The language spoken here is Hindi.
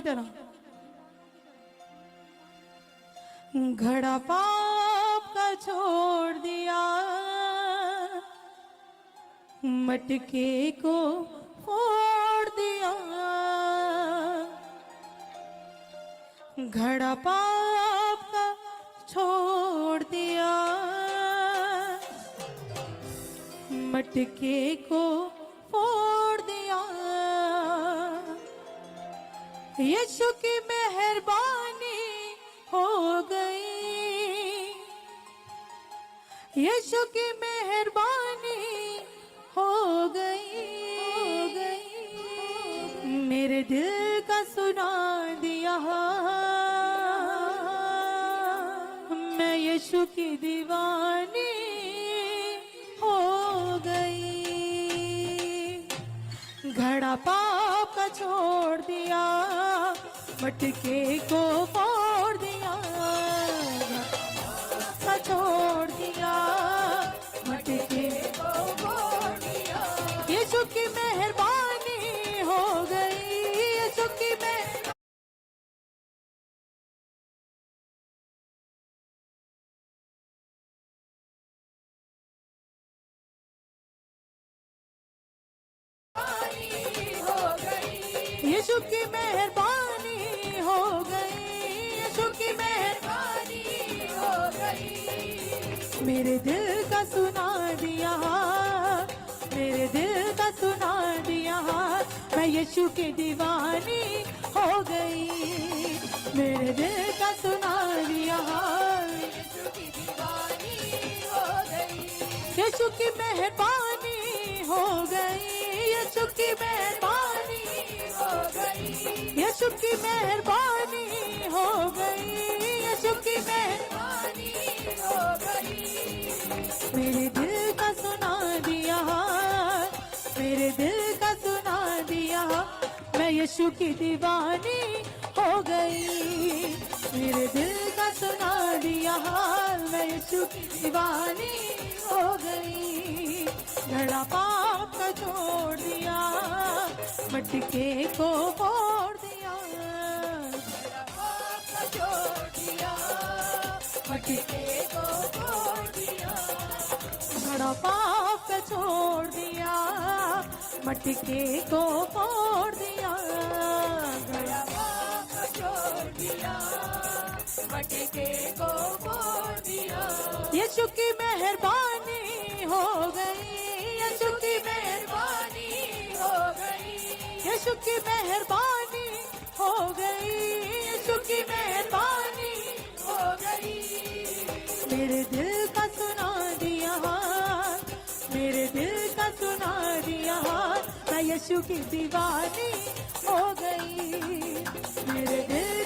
तरह। घड़ा पाप का छोड़ दिया, मटके को फोड़ दिया। घड़ा पाप का छोड़ दिया, मटके को फोड़ दिया। यीशु की मेहरबानी हो गई, यीशु की मेहरबानी हो गई। मेरे दिल का सुना दिया, मैं यीशु की दीवानी हो गई। घड़ा पाप का छोड़ दिया, मटके को फोड़ दिया। का छोड़ दिया, मटके को फोड़ दिया। यीशु की मेहरबानी हो गई, यीशु की यीशु की मेहरबानी हो गई, यीशु की मेहरबानी हो गई। मेरे दिल का सुना दिया, मेरे दिल का सुना दिया, मैं यीशु की दीवानी हो गई। मेरे दिल का सुना दिया, यीशु की दीवानी हो गई। यीशु की मेहरबानी हो गई, यीशु की मेहरबानी हो गई। यीशु की मेहरबानी हो गई, यीशु की मेहरबानी हो गई। मेरे दिल का सुना दिया, मेरे दिल का सुना दिया, मैं यीशु की दीवानी हो गई। मेरे दिल का सुना दिया, मैं यीशु की दीवानी हो गई। घड़ा पाप का छोड़ दिया, मटके को फोड़ दिया। घड़ा पाप का छोड़ दिया, मटके को फोड़ दिया। घड़ा पाप का छोड़ दिया, मटके को फोड़ दिया। घड़ा पाप का छोड़ दिया, मटके को फोड़ दिया। यीशु की मेहरबानी हो गई, यीशु की मेहरबानी हो गई। यीशु की मेहरबानी हो गई, यीशु की मेहरबानी हो गई। मेरे दिल का सुना दिया, मेरे दिल का सुना दिया, मैं यीशु की दीवानी हो गई। मेरे दिल